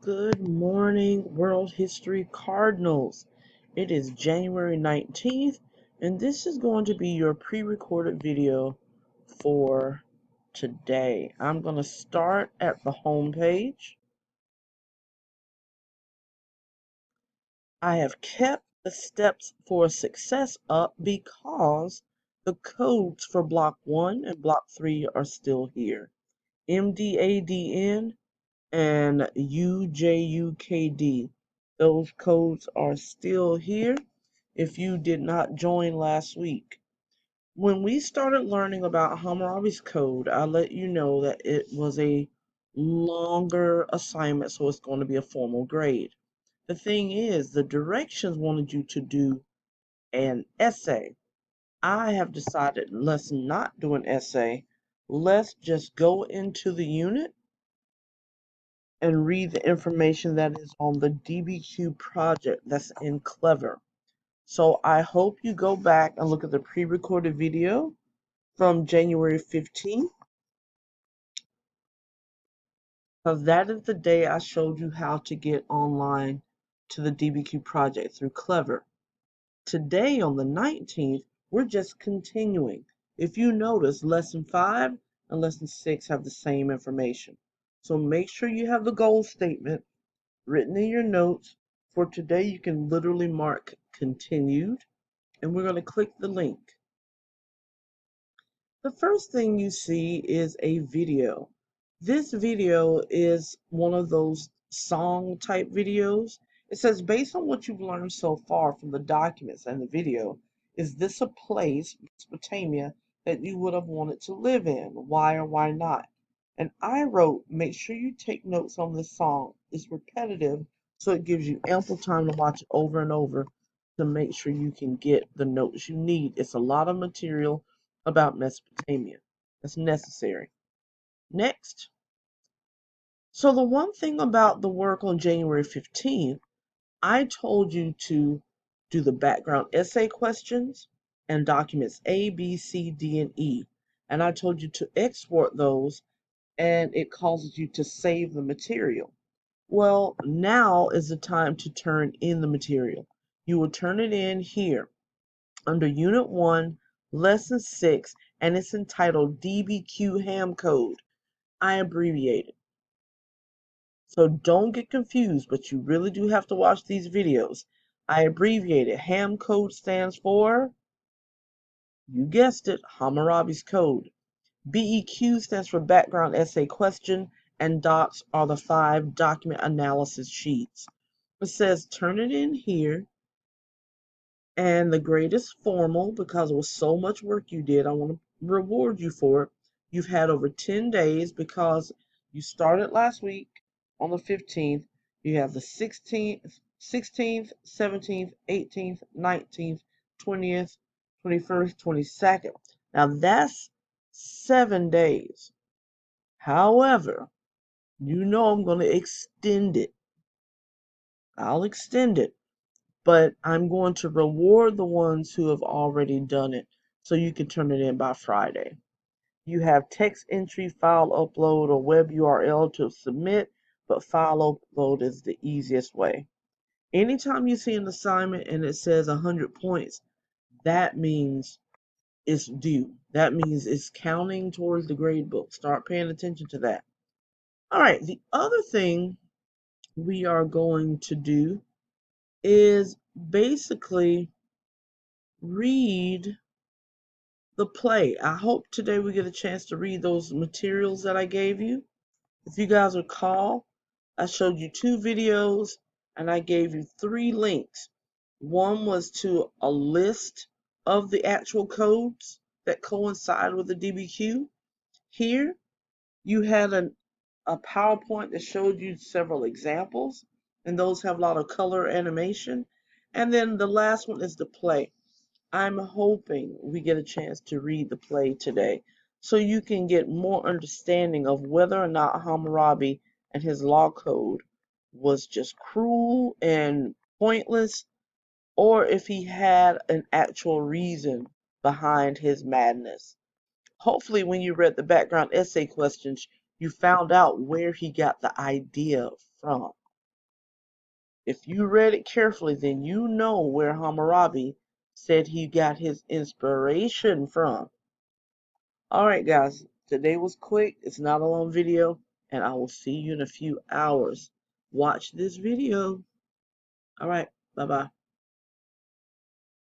Good morning, World History Cardinals. It is January 19th, and this is going to be your pre-recorded video for today. I'm going to start at the home page. I have kept the steps for success up because the codes for Block 1 and Block 3 are still here. MDADN and UJUKD. Those codes are still here if you did not join last week. When we started learning about Hammurabi's code, I let you know that it was a longer assignment, so it's going to be a formal grade. The thing is, the directions wanted you to do an essay. I have decided let's not do an essay. Let's just go into the unit and read the information that is on the DBQ project that's in Clever. So I hope you go back and look at the pre-recorded video from January 15th, because that is the day I showed you how to get online to the DBQ project through Clever. Today on the 19th, we're just continuing. If you notice, Lesson 5 and Lesson 6 have the same information. So make sure you have the goal statement written in your notes. For today, you can literally mark continued, and we're going to click the link. The first thing you see is a video. This video is one of those song type videos. It says, based on what you've learned so far from the documents and the video, is this a place, Mesopotamia, that you would have wanted to live in? Why or why not? And I wrote, make sure you take notes on this song. It's repetitive, so it gives you ample time to watch it over and over to make sure you can get the notes you need. It's a lot of material about Mesopotamia that's necessary. Next. So the one thing about the work on January 15th, I told you to do the background essay questions and documents A, B, C, D, and E. And I told you to export those, and it causes you to save the material. Well, now is the time to turn in the material. You will turn it in here under Unit 1, Lesson 6, and it's entitled DBQ Ham Code. I abbreviated. So don't get confused, but you really do have to watch these videos. I abbreviated. Ham Code stands for, you guessed it, Hammurabi's Code. BEQ stands for Background Essay Question, and dots are the 5 document analysis sheets. It says turn it in here, and the grade is formal because it was so much work you did. I want to reward you for it. You've had over 10 days because you started last week on the 15th. You have the 16th, 17th, 18th, 19th, 20th, 21st, 22nd. Now that's 7 days. However, you know I'm going to extend it. I'll extend it, but I'm going to reward the ones who have already done it so you can turn it in by Friday. You have text entry, file upload, or web URL to submit, but file upload is the easiest way. Anytime you see an assignment and it says 100 points, that means it's due. That means it's counting towards the grade book. Start paying attention to that. All right, the other thing we are going to do is basically read the play. I hope today we get a chance to read those materials that I gave you. If you guys recall, I showed you 2 videos and I gave you 3 links. One was to a list of the actual codes that coincide with the DBQ. Here, you had a PowerPoint that showed you several examples, and those have a lot of color animation. And then the last one is the play. I'm hoping we get a chance to read the play today so you can get more understanding of whether or not Hammurabi and his law code was just cruel and pointless, or if he had an actual reason behind his madness. Hopefully, when you read the background essay questions, you found out where he got the idea from. If you read it carefully, then you know where Hammurabi said he got his inspiration from. Alright guys, today was quick, it's not a long video, and I will see you in a few hours. Watch this video. Alright, bye bye.